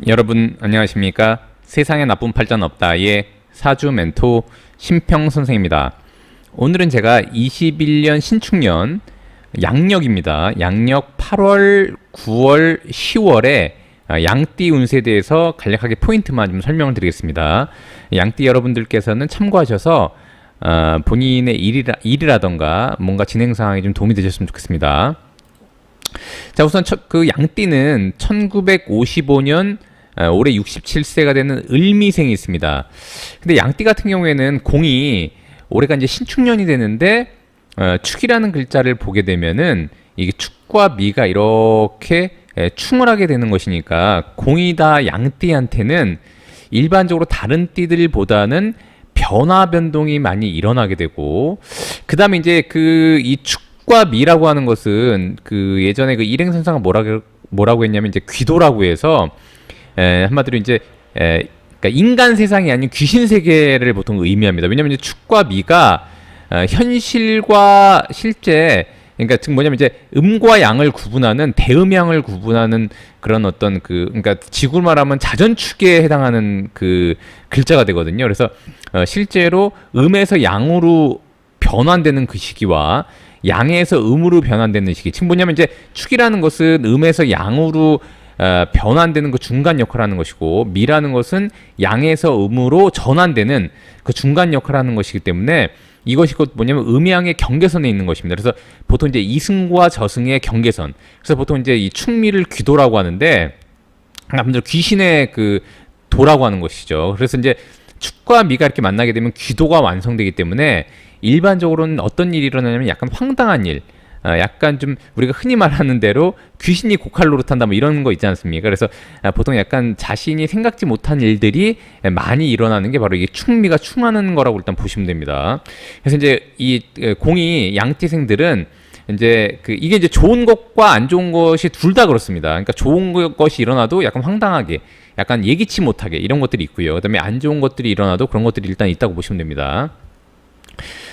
여러분 안녕하십니까? 세상에 나쁜 팔자는 없다의 사주 멘토 심평 선생입니다. 오늘은 제가 21년 신축년 양력입니다. 양력 8월, 9월, 10월에 양띠 운세에 대해서 간략하게 포인트만 좀 설명을 드리겠습니다. 양띠 여러분들께서는 참고하셔서 본인의 일이라던가 뭔가 진행 상황에 좀 도움이 되셨으면 좋겠습니다. 자, 우선 그 양띠는 1955년 올해 67세가 되는 을미생이 있습니다. 근데 양띠 같은 경우에는 공이 올해가 이제 신축년이 되는데 축이라는 글자를 보게 되면은 이게 축과 미가 이렇게 충을 하게 되는 것이니까 공이 다 양띠한테는 일반적으로 다른 띠들보다는 변화 변동이 많이 일어나게 되고, 그 다음에 이제 이 축과 미라고 하는 것은 그 예전에 그 일행선상가 뭐라고 했냐면 이제 귀도라고 해서 한마디로 이제 그러니까 인간 세상이 아닌 귀신 세계를 보통 의미합니다. 왜냐하면 이제 축과 미가 현실과 실제, 그러니까 즉 뭐냐면 이제 음과 양을 구분하는, 대음양을 구분하는 그런 어떤 그러니까 지구로 말하면 자전축에 해당하는 그 글자가 되거든요. 그래서 실제로 음에서 양으로 변환되는 그 시기와 양에서 음으로 변환되는 시기. 즉 뭐냐면 이제 축이라는 것은 음에서 양으로 변환되는 그 중간 역할을 하는 것이고, 미라는 것은 양에서 음으로 전환되는 그 중간 역할을 하는 것이기 때문에 이것이 곧 뭐냐면 음양의 경계선에 있는 것입니다. 그래서 보통 이제 이승과 저승의 경계선. 그래서 보통 이제 이 축미를 귀도라고 하는데, 남들 귀신의 그 도라고 하는 것이죠. 그래서 이제 축과 미가 이렇게 만나게 되면 귀도가 완성되기 때문에 일반적으로는 어떤 일이 일어나냐면 약간 황당한 일, 약간 좀 우리가 흔히 말하는 대로 귀신이 고칼 노릇한다 뭐 이런 거 있지 않습니까? 그래서 보통 약간 자신이 생각지 못한 일들이 많이 일어나는 게 바로 이게 축미가 충하는 거라고 일단 보시면 됩니다. 그래서 이제 이 공이 양띠생들은 이제 이게 이제 좋은 것과 안 좋은 것이 둘 다 그렇습니다. 그러니까 좋은 것이 일어나도 약간 황당하게, 약간 예기치 못하게 이런 것들이 있고요. 그다음에 안 좋은 것들이 일어나도 그런 것들이 일단 있다고 보시면 됩니다.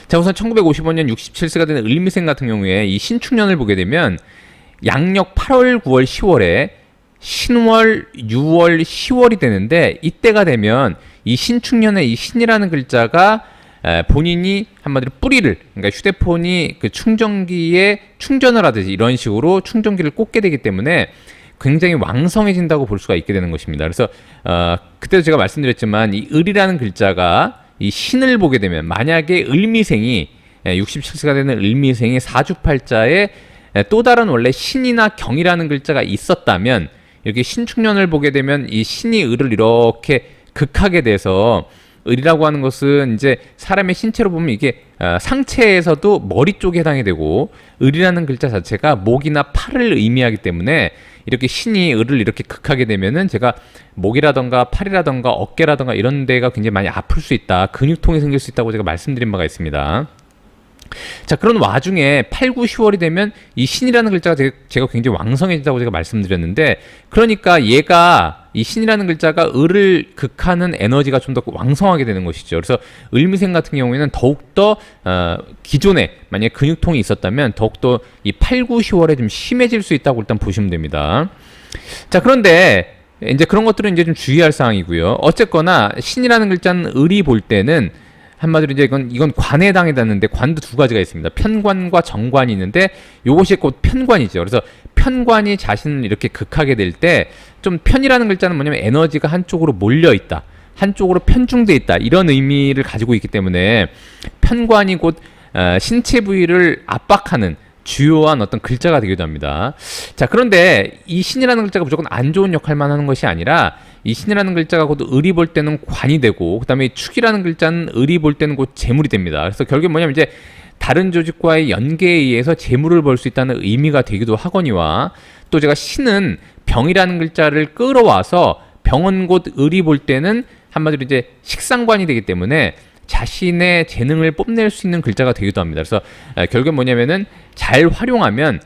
자, 우선 1955년 67세가 되는 을미생 같은 경우에 이 신축년을 보게 되면 양력 8월, 9월, 10월에 신월, 6월, 10월이 되는데, 이때가 되면 이 신축년의 이 신이라는 글자가 본인이 한마디로 뿌리를, 그러니까 휴대폰이 그 충전기에 충전을 하듯이 이런 식으로 충전기를 꽂게 되기 때문에 굉장히 왕성해진다고 볼 수가 있게 되는 것입니다. 그래서 그때도 제가 말씀드렸지만 이 을이라는 글자가 이 신을 보게 되면, 만약에 을미생이 67세가 되는 을미생이 사주팔자에 또 다른 원래 신이나 경이라는 글자가 있었다면, 이렇게 신축년을 보게 되면 이 신이 을을 이렇게 극하게 돼서, 을이라고 하는 것은 이제 사람의 신체로 보면 이게 상체에서도 머리 쪽에 해당이 되고, 을이라는 글자 자체가 목이나 팔을 의미하기 때문에 이렇게 신이 을을 이렇게 극하게 되면은 제가 목이라던가 팔이라던가 어깨라던가 이런 데가 굉장히 많이 아플 수 있다, 근육통이 생길 수 있다고 제가 말씀드린 바가 있습니다. 자, 그런 와중에 8, 9, 10월이 되면 이 신이라는 글자가 제가 굉장히 왕성해진다고 제가 말씀드렸는데, 그러니까 얘가, 이 신이라는 글자가 을을 극하는 에너지가 좀 더 왕성하게 되는 것이죠. 그래서 을미생 같은 경우에는 더욱더 기존에 만약에 근육통이 있었다면 더욱더 이 8, 9, 10월에 좀 심해질 수 있다고 일단 보시면 됩니다. 자, 그런데 이제 그런 것들은 이제 좀 주의할 사항이고요. 어쨌거나 신이라는 글자는 을이 볼 때는 한마디로 이제 이건 관에 해당되는데, 관도 두 가지가 있습니다. 편관과 정관이 있는데, 요것이 곧 편관이죠. 그래서 편관이 자신을 이렇게 극하게 될 때, 좀 편이라는 글자는 뭐냐면 에너지가 한쪽으로 몰려 있다, 한쪽으로 편중돼 있다, 이런 의미를 가지고 있기 때문에 편관이 곧 신체 부위를 압박하는 주요한 어떤 글자가 되기도 합니다. 자, 그런데 이 신이라는 글자가 무조건 안 좋은 역할만 하는 것이 아니라, 이 신이라는 글자가 곧 을이 볼 때는 관이 되고, 그 다음에 축이라는 글자는 을이 볼 때는 곧 재물이 됩니다. 그래서 결국에 뭐냐면 이제 다른 조직과의 연계에 의해서 재물을 벌 수 있다는 의미가 되기도 하거니와, 또 제가 신은 병이라는 글자를 끌어와서 병은 곧 을이 볼 때는 한마디로 이제 식상관이 되기 때문에 자신의 재능을 뽐낼 수 있는 글자가 되기도 합니다. 그래서 결국엔 뭐냐면은 잘 활용하면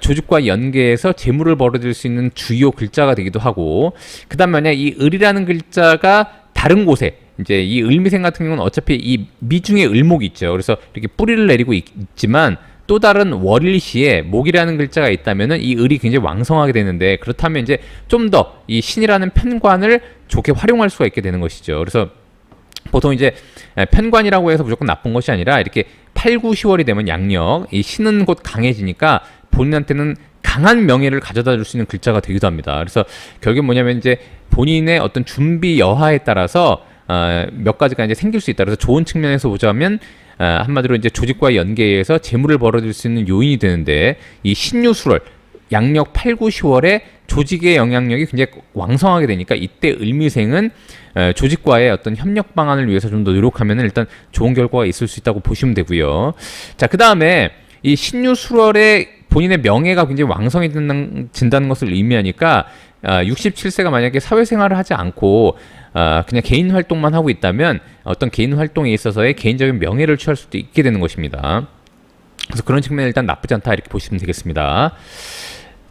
조직과 연계해서 재물을 벌어들일 수 있는 주요 글자가 되기도 하고, 그 다음 만약 이 을이라는 글자가 다른 곳에, 이제 이 을미생 같은 경우는 어차피 이 미중에 을목이 있죠. 그래서 이렇게 뿌리를 내리고 있지만 또 다른 월일시에 목이라는 글자가 있다면은 이 을이 굉장히 왕성하게 되는데, 그렇다면 이제 좀 더 이 신이라는 편관을 좋게 활용할 수가 있게 되는 것이죠. 그래서 보통 이제 편관이라고 해서 무조건 나쁜 것이 아니라 이렇게 8, 9, 10월이 되면 양력, 이 신은 곧 강해지니까 본인한테는 강한 명예를 가져다 줄 수 있는 글자가 되기도 합니다. 그래서 결국에 뭐냐면 이제 본인의 어떤 준비 여하에 따라서 몇 가지가 이제 생길 수 있다. 그래서 좋은 측면에서 보자면 한마디로 이제 조직과의 연계에서 재물을 벌어들일 수 있는 요인이 되는데, 이 신유술월 양력 8, 9, 10월에 조직의 영향력이 굉장히 왕성하게 되니까 이때 을미생은 조직과의 어떤 협력 방안을 위해서 좀 더 노력하면 일단 좋은 결과가 있을 수 있다고 보시면 되고요. 자, 그 다음에 이 신유술월에 본인의 명예가 굉장히 왕성해진다는 것을 의미하니까 67세가 만약에 사회생활을 하지 않고 그냥 개인 활동만 하고 있다면 어떤 개인 활동에 있어서의 개인적인 명예를 취할 수도 있게 되는 것입니다. 그래서 그런 측면은 일단 나쁘지 않다 이렇게 보시면 되겠습니다.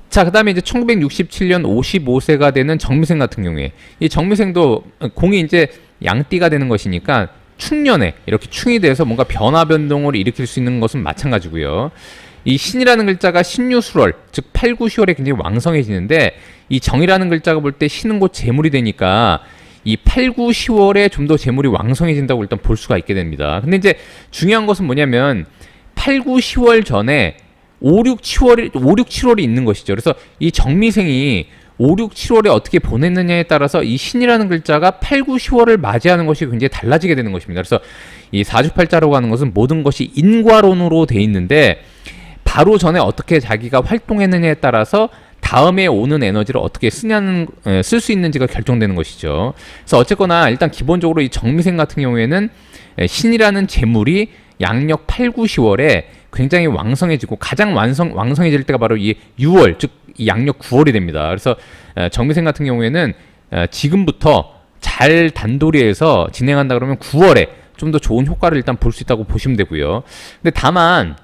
자, 그 다음에 이제 1967년 55세가 되는 정미생 같은 경우에, 이 정미생도 공이 이제 양띠가 되는 것이니까 충년에 이렇게 충이 돼서 뭔가 변화 변동을 일으킬 수 있는 것은 마찬가지고요. 이 신이라는 글자가 신유술월, 즉 8, 9, 10월에 굉장히 왕성해지는데, 이 정이라는 글자가 볼 때 신은 곧 재물이 되니까 이 8, 9, 10월에 좀 더 재물이 왕성해진다고 일단 볼 수가 있게 됩니다. 근데 이제 중요한 것은 뭐냐면 8, 9, 10월 전에 5, 6, 7월이 있는 것이죠. 그래서 이 정미생이 5, 6, 7월에 어떻게 보냈느냐에 따라서 이 신이라는 글자가 8, 9, 10월을 맞이하는 것이 굉장히 달라지게 되는 것입니다. 그래서 이 사주팔자라고 하는 것은 모든 것이 인과론으로 돼 있는데, 바로 전에 어떻게 자기가 활동했느냐에 따라서 다음에 오는 에너지를 어떻게 쓸 수 있는지가 결정되는 것이죠. 그래서 어쨌거나 일단 기본적으로 이 정미생 같은 경우에는 신이라는 재물이 양력 8, 9, 10월에 굉장히 왕성해지고, 가장 왕성해질 때가 바로 이 6월, 즉 이 양력 9월이 됩니다. 그래서 정미생 같은 경우에는 지금부터 잘 단도리해서 진행한다 그러면 9월에 좀 더 좋은 효과를 일단 볼 수 있다고 보시면 되고요. 근데 다만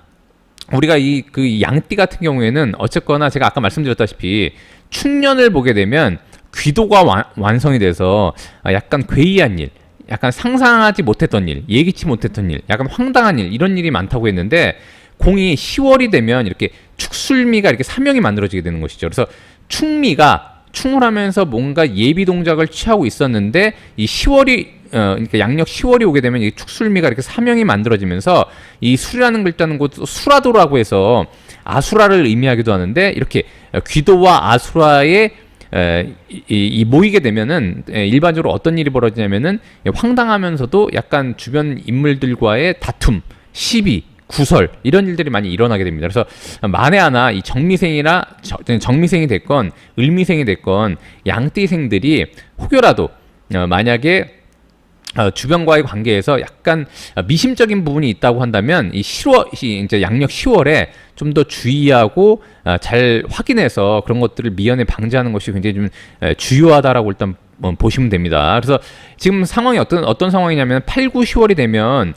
우리가 그 양띠 같은 경우에는 어쨌거나 제가 아까 말씀드렸다시피 충년을 보게 되면 귀도가 완성이 돼서 약간 괴이한 일, 약간 상상하지 못했던 일, 예기치 못했던 일, 약간 황당한 일, 이런 일이 많다고 했는데, 공이 10월이 되면 이렇게 축술미가 이렇게 사명이 만들어지게 되는 것이죠. 그래서 충미가 충을 하면서 뭔가 예비 동작을 취하고 있었는데, 이 10월이 그러니까 양력 10월이 오게 되면 이 축술미가 이렇게 사명이 만들어지면서, 이 술이라는 글자는 곧 수라도라고 해서 아수라를 의미하기도 하는데, 이렇게 귀도와 아수라의 이 모이게 되면은 일반적으로 어떤 일이 벌어지냐면은 황당하면서도 약간 주변 인물들과의 다툼, 시비, 구설, 이런 일들이 많이 일어나게 됩니다. 그래서 만에 하나 이 정미생이 됐건 을미생이 됐건 양띠생들이 혹여라도 만약에 주변과의 관계에서 약간 미심적인 부분이 있다고 한다면 이 이제 양력 10월에 좀 더 주의하고 잘 확인해서 그런 것들을 미연에 방지하는 것이 굉장히 좀 주요하다라고 일단 보시면 됩니다. 그래서 지금 상황이 어떤 상황이냐면 8, 9, 10월이 되면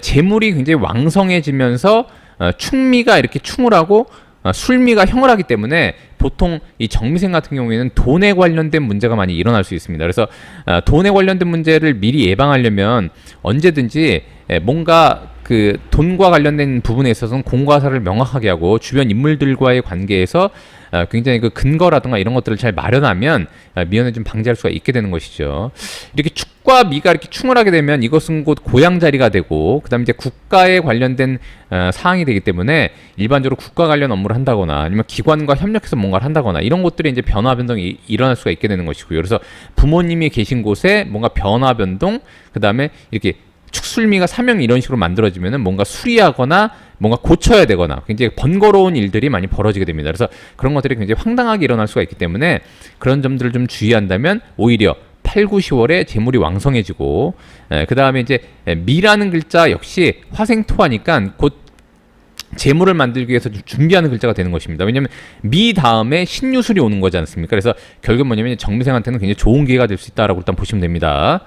재물이 굉장히 왕성해지면서 충미가 이렇게 충을 하고 술미가 형을 하기 때문에 보통 이 정미생 같은 경우에는 돈에 관련된 문제가 많이 일어날 수 있습니다. 그래서 돈에 관련된 문제를 미리 예방하려면 언제든지 뭔가 그 돈과 관련된 부분에 있어서는 공과사를 명확하게 하고, 주변 인물들과의 관계에서 굉장히 그 근거라든가 이런 것들을 잘 마련하면 미연에 좀 방지할 수가 있게 되는 것이죠. 이렇게 축과 미가 이렇게 충을 하게 되면 이것은 곧 고양 자리가 되고, 그다음에 이제 국가에 관련된 사항이 되기 때문에 일반적으로 국가 관련 업무를 한다거나 아니면 기관과 협력해서 뭔가를 한다거나 이런 것들이 이제 변화 변동이 일어날 수가 있게 되는 것이고요. 그래서 부모님이 계신 곳에 뭔가 변화 변동, 그다음에 이렇게 축술미가 사명이 이런 식으로 만들어지면은 뭔가 수리하거나 뭔가 고쳐야 되거나 굉장히 번거로운 일들이 많이 벌어지게 됩니다. 그래서 그런 것들이 굉장히 황당하게 일어날 수가 있기 때문에 그런 점들을 좀 주의한다면 오히려 8, 9, 10월에 재물이 왕성해지고, 그 다음에 이제 미라는 글자 역시 화생토하니까 곧 재물을 만들기 위해서 준비하는 글자가 되는 것입니다. 왜냐하면 미 다음에 신유술이 오는 거지 않습니까? 그래서 결국 뭐냐면 정미생한테는 굉장히 좋은 기회가 될 수 있다라고 일단 보시면 됩니다.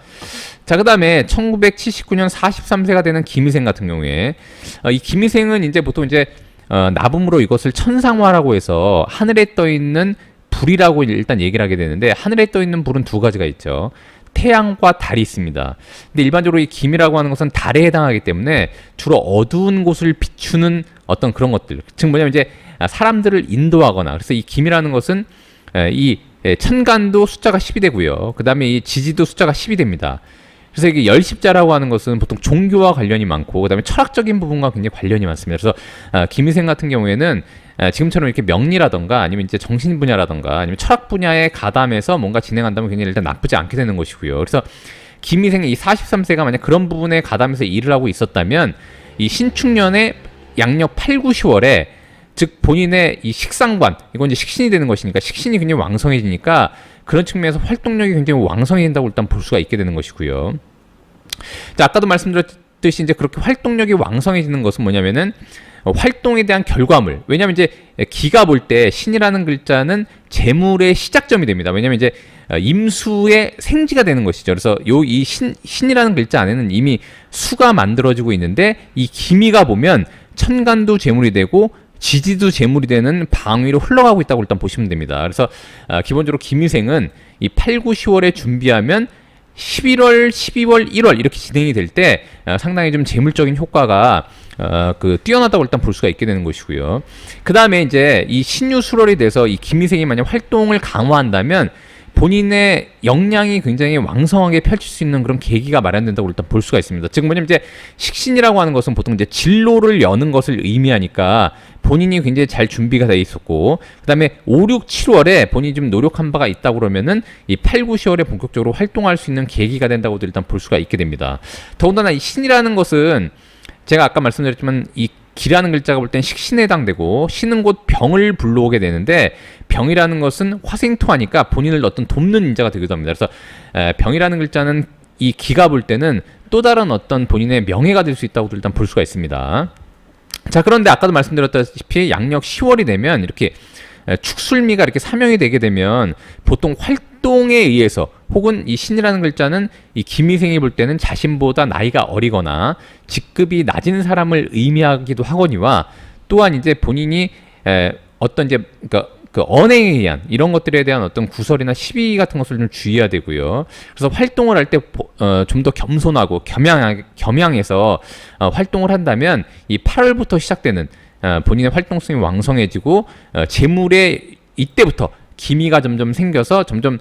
자, 그 다음에 1979년 43세가 되는 기미생 같은 경우에 이 기미생은 이제 보통 이제 나붐으로 이것을 천상화라고 해서 하늘에 떠 있는 불이라고 일단 얘기를 하게 되는데, 하늘에 떠 있는 불은 두 가지가 있죠. 태양과 달이 있습니다. 근데 일반적으로 이 김이라고 하는 것은 달에 해당하기 때문에 주로 어두운 곳을 비추는 어떤 그런 것들. 즉 뭐냐면 이제 사람들을 인도하거나, 그래서 이 김이라는 것은 이 천간도 숫자가 10이 되고요. 그 다음에 이 지지도 숫자가 10이 됩니다. 그래서 이게 열십자라고 하는 것은 보통 종교와 관련이 많고, 그 다음에 철학적인 부분과 굉장히 관련이 많습니다. 그래서 김희생 같은 경우에는 지금처럼 이렇게 명리라던가 아니면 이제 정신 분야라던가 아니면 철학 분야에 가담해서 뭔가 진행한다면 굉장히 일단 나쁘지 않게 되는 것이고요. 그래서 김희생의 이 43세가 만약 그런 부분에 가담해서 일을 하고 있었다면 이 신축년의 양력 8, 9, 10월에 즉 본인의 이 식상관, 이건 이제 식신이 되는 것이니까 식신이 굉장히 왕성해지니까 그런 측면에서 활동력이 굉장히 왕성해진다고 일단 볼 수가 있게 되는 것이고요. 자, 아까도 말씀드렸듯이 이제 그렇게 활동력이 왕성해지는 것은 뭐냐면은 활동에 대한 결과물. 왜냐하면 이제 기가 볼 때 신이라는 글자는 재물의 시작점이 됩니다. 왜냐하면 이제 임수의 생지가 되는 것이죠. 그래서 이 신이라는 글자 안에는 이미 수가 만들어지고 있는데 이 기미가 보면 천간도 재물이 되고 지지도 재물이 되는 방위로 흘러가고 있다고 일단 보시면 됩니다. 그래서 기본적으로 김희생은 이 8, 9, 10월에 준비하면 11월, 12월, 1월 이렇게 진행이 될 때 상당히 좀 재물적인 효과가 뛰어나다고 일단 볼 수가 있게 되는 것이고요. 그 다음에 이제 이 신유술월이 돼서 이 김희생이 만약 활동을 강화한다면 본인의 역량이 굉장히 왕성하게 펼칠 수 있는 그런 계기가 마련된다고 일단 볼 수가 있습니다. 즉 뭐냐면 이제 식신이라고 하는 것은 보통 이제 진로를 여는 것을 의미하니까 본인이 굉장히 잘 준비가 돼 있었고, 그 다음에 5, 6, 7월에 본인이 좀 노력한 바가 있다고 그러면은 이 8, 9, 10월에 본격적으로 활동할 수 있는 계기가 된다고도 일단 볼 수가 있게 됩니다. 더군다나 이 신이라는 것은 제가 아까 말씀드렸지만 이 기라는 글자가 볼 땐 식신에 해당되고 신은 곧 병을 불러오게 되는데 병이라는 것은 화생토하니까 본인을 어떤 돕는 인자가 되기도 합니다. 그래서 병이라는 글자는 이 기가 볼 때는 또 다른 어떤 본인의 명예가 될 수 있다고 일단 볼 수가 있습니다. 자, 그런데 아까도 말씀드렸다시피 양력 10월이 되면 이렇게 축술미가 이렇게 사명이 되게 되면 보통 활동에 의해서 혹은 이 신이라는 글자는 이 김희생이 볼 때는 자신보다 나이가 어리거나 직급이 낮은 사람을 의미하기도 하거니와 또한 이제 본인이 어떤 이제 그 언행에 의한 이런 것들에 대한 어떤 구설이나 시비 같은 것을 좀 주의해야 되고요. 그래서 활동을 할 때 좀 더 겸손하고 겸양해서 활동을 한다면 이 8월부터 시작되는 본인의 활동성이 왕성해지고 재물에 이때부터 기미가 점점 생겨서 점점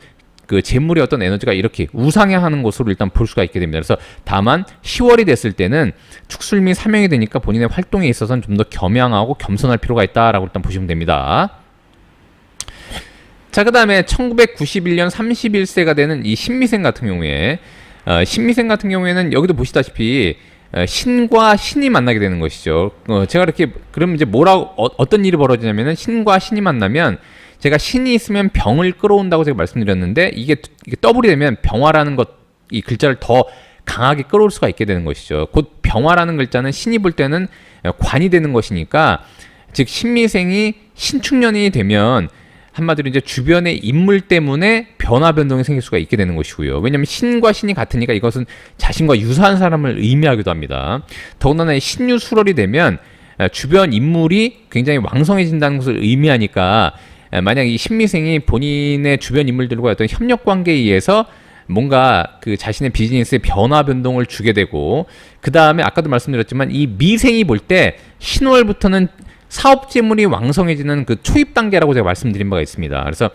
그 재물의 어떤 에너지가 이렇게 우상향하는 것으로 일단 볼 수가 있게 됩니다. 그래서 다만 10월이 됐을 때는 축술미 사명이 되니까 본인의 활동에 있어서는 좀 더 겸양하고 겸손할 필요가 있다라고 일단 보시면 됩니다. 자, 그 다음에 1991년 31세가 되는 이 신미생 같은 경우에 신미생 같은 경우에는 여기도 보시다시피 신과 신이 만나게 되는 것이죠. 제가 이렇게 그럼 이제 어떤 일이 벌어지냐면은 신과 신이 만나면 제가 신이 있으면 병을 끌어온다고 제가 말씀드렸는데 이게 더블이 되면 병화라는 이 글자를 더 강하게 끌어올 수가 있게 되는 것이죠. 곧 병화라는 글자는 신이 볼 때는 관이 되는 것이니까 즉 신미생이 신축년이 되면 한마디로 이제 주변의 인물 때문에 변화 변동이 생길 수가 있게 되는 것이고요. 왜냐하면 신과 신이 같으니까 이것은 자신과 유사한 사람을 의미하기도 합니다. 더군다나 신유술월이 되면 주변 인물이 굉장히 왕성해진다는 것을 의미하니까 만약 이 신미생이 본인의 주변 인물들과 어떤 협력 관계에 의해서 뭔가 그 자신의 비즈니스에 변화 변동을 주게 되고, 그 다음에 아까도 말씀드렸지만 이 미생이 볼 때 신월부터는 사업 재물이 왕성해지는 그 초입 단계라고 제가 말씀드린 바가 있습니다. 그래서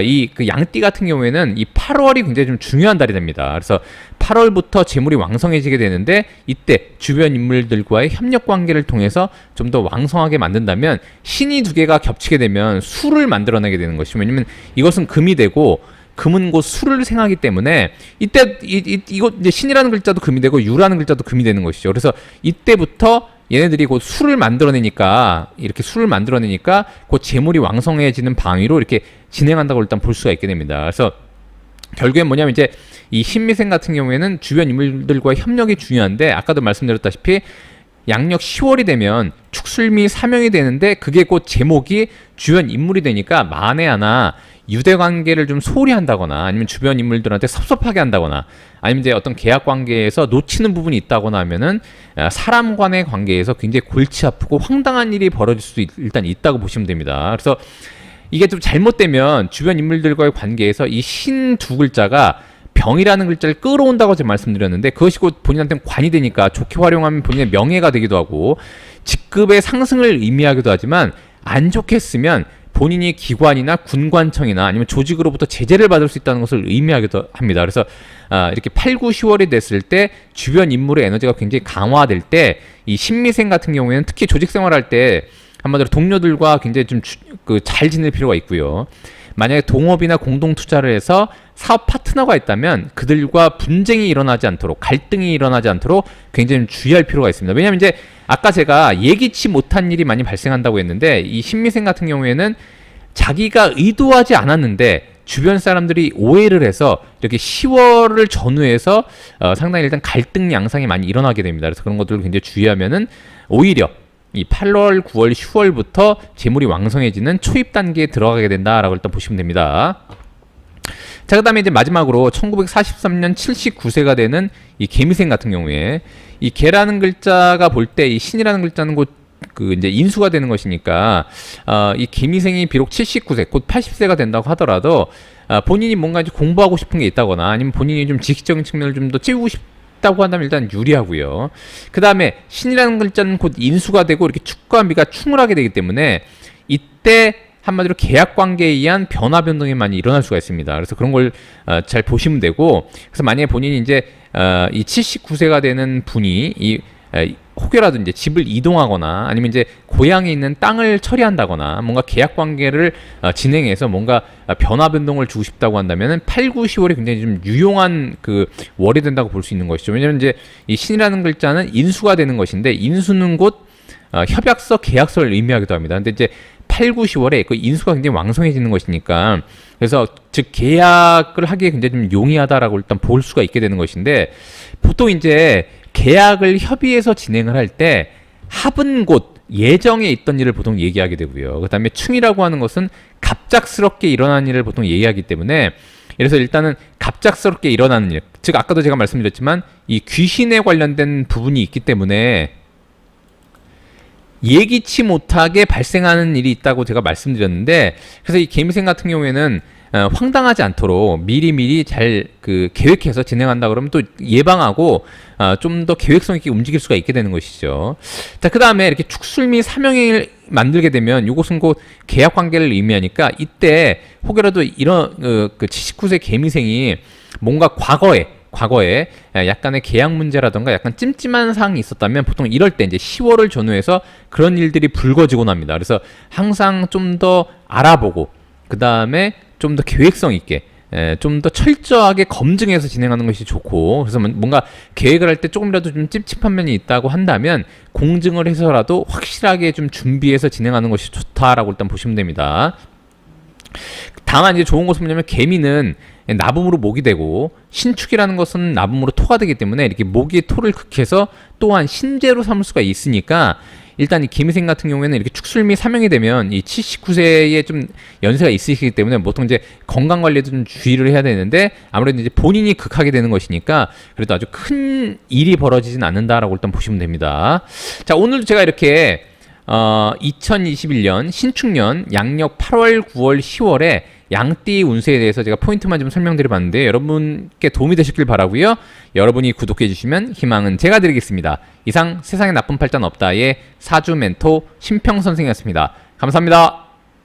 이 그 양띠 같은 경우에는 이 8월이 굉장히 좀 중요한 달이 됩니다. 그래서 8월부터 재물이 왕성해지게 되는데 이때 주변 인물들과의 협력 관계를 통해서 좀 더 왕성하게 만든다면 신이 두 개가 겹치게 되면 수를 만들어내게 되는 것이죠. 왜냐면 이것은 금이 되고 금은 곧 수를 생하기 때문에 이때 이거 이제 신이라는 글자도 금이 되고 유라는 글자도 금이 되는 것이죠. 그래서 이때부터 얘네들이 곧 수를 만들어내니까 곧 재물이 왕성해지는 방위로 이렇게 진행한다고 일단 볼 수가 있게 됩니다. 그래서 결국엔 뭐냐면 이제 이 신미생 같은 경우에는 주변 인물들과의 협력이 중요한데 아까도 말씀드렸다시피 양력 10월이 되면 축술미 사명이 되는데 그게 곧 제목이 주변 인물이 되니까 만에 하나 유대 관계를 좀 소홀히 한다거나 아니면 주변 인물들한테 섭섭하게 한다거나 아니면 이제 어떤 계약 관계에서 놓치는 부분이 있다거나 하면은 사람 간의 관계에서 굉장히 골치 아프고 황당한 일이 벌어질 수도 일단 있다고 보시면 됩니다. 그래서 이게 좀 잘못되면 주변 인물들과의 관계에서 이 신 두 글자가 병이라는 글자를 끌어온다고 제가 말씀드렸는데 그것이 곧 본인한테는 관이 되니까 좋게 활용하면 본인의 명예가 되기도 하고 직급의 상승을 의미하기도 하지만 안 좋게 쓰면 본인이 기관이나 군관청이나 아니면 조직으로부터 제재를 받을 수 있다는 것을 의미하기도 합니다. 그래서 이렇게 8, 9, 10월이 됐을 때 주변 인물의 에너지가 굉장히 강화될 때 이 신미생 같은 경우에는 특히 조직 생활할 때 한마디로 동료들과 굉장히 좀 잘 지낼 필요가 있고요. 만약에 동업이나 공동 투자를 해서 사업 파트너가 있다면 그들과 분쟁이 일어나지 않도록, 갈등이 일어나지 않도록 굉장히 주의할 필요가 있습니다. 왜냐하면 이제 아까 제가 예기치 못한 일이 많이 발생한다고 했는데 이 신미생 같은 경우에는 자기가 의도하지 않았는데 주변 사람들이 오해를 해서 이렇게 10월을 전후해서 상당히 일단 갈등 양상이 많이 일어나게 됩니다. 그래서 그런 것들을 굉장히 주의하면은 오히려 이 8월, 9월, 10월부터 재물이 왕성해지는 초입 단계에 들어가게 된다라고 일단 보시면 됩니다. 자, 그 다음에 이제 마지막으로 1943년 79세가 되는 이 개미생 같은 경우에 이 개라는 글자가 볼 때 이 신이라는 글자는 곧 그 이제 인수가 되는 것이니까 이 개미생이 비록 79세 곧 80세가 된다고 하더라도 본인이 뭔가 이제 공부하고 싶은 게 있다거나 아니면 본인이 좀 지식적인 측면을 좀 더 채우고 싶다고 한다면 일단 유리하고요. 그 다음에 신이라는 글자는 곧 인수가 되고 이렇게 축과 미가 충을 하게 되기 때문에 이때 한마디로 계약 관계에 의한 변화 변동이 많이 일어날 수가 있습니다. 그래서 그런 걸 잘 보시면 되고, 그래서 만약에 본인이 이제 이 79세가 되는 분이 혹여라도 이제 집을 이동하거나 아니면 이제 고향에 있는 땅을 처리한다거나 뭔가 계약 관계를 진행해서 뭔가 변화 변동을 주고 싶다고 한다면은 8, 9, 10월이 굉장히 좀 유용한 그 월이 된다고 볼 수 있는 것이죠. 왜냐면 이제 이 신이라는 글자는 인수가 되는 것인데 인수는 곧 협약서, 계약서를 의미하기도 합니다. 근데 이제 8, 9, 10월에 그 인수가 굉장히 왕성해지는 것이니까 그래서 즉 계약을 하기에 굉장히 좀 용이하다라고 일단 볼 수가 있게 되는 것인데 보통 이제 계약을 협의해서 진행을 할 때 합은 곧 예정에 있던 일을 보통 얘기하게 되고요. 그 다음에 충이라고 하는 것은 갑작스럽게 일어난 일을 보통 얘기하기 때문에 그래서 일단은 갑작스럽게 일어나는 일, 즉 아까도 제가 말씀드렸지만 이 귀신에 관련된 부분이 있기 때문에 예기치 못하게 발생하는 일이 있다고 제가 말씀드렸는데 그래서 이 개미생 같은 경우에는 황당하지 않도록 미리미리 잘 계획해서 진행한다 그러면 또 예방하고 좀 더 계획성 있게 움직일 수가 있게 되는 것이죠. 자, 그 다음에 이렇게 축술미 사명을 만들게 되면 이것은 곧 계약 관계를 의미하니까 이때 혹여라도 이런 79세 개미생이 뭔가 과거에 약간의 계약 문제라던가 약간 찜찜한 사항이 있었다면 보통 이럴 때 이제 10월을 전후해서 그런 일들이 불거지곤 합니다. 그래서 항상 좀 더 알아보고 그 다음에 좀 더 계획성 있게 좀 더 철저하게 검증해서 진행하는 것이 좋고 그래서 뭔가 계획을 할 때 조금이라도 좀 찝찝한 면이 있다고 한다면 공증을 해서라도 확실하게 좀 준비해서 진행하는 것이 좋다라고 일단 보시면 됩니다. 다만 이제 좋은 것은 뭐냐면 개미는 나붐으로 목이 되고 신축이라는 것은 나붐으로 토가 되기 때문에 이렇게 목이 토를 극해서 또한 신재로 삼을 수가 있으니까 일단 이 개미생 같은 경우에는 이렇게 축술미 사명이 되면 이 79세에 좀 연세가 있으시기 때문에 보통 이제 건강 관리도 좀 주의를 해야 되는데 아무래도 이제 본인이 극하게 되는 것이니까 그래도 아주 큰 일이 벌어지진 않는다라고 일단 보시면 됩니다. 자, 오늘도 제가 이렇게 2021년 신축년 양력 8월, 9월, 10월에 양띠 운세에 대해서 제가 포인트만 좀 설명드려봤는데 여러분께 도움이 되셨길 바라고요. 여러분이 구독해 주시면 희망은 제가 드리겠습니다. 이상 세상에 나쁜 팔자는 없다의 사주 멘토 심평 선생이었습니다. 감사합니다.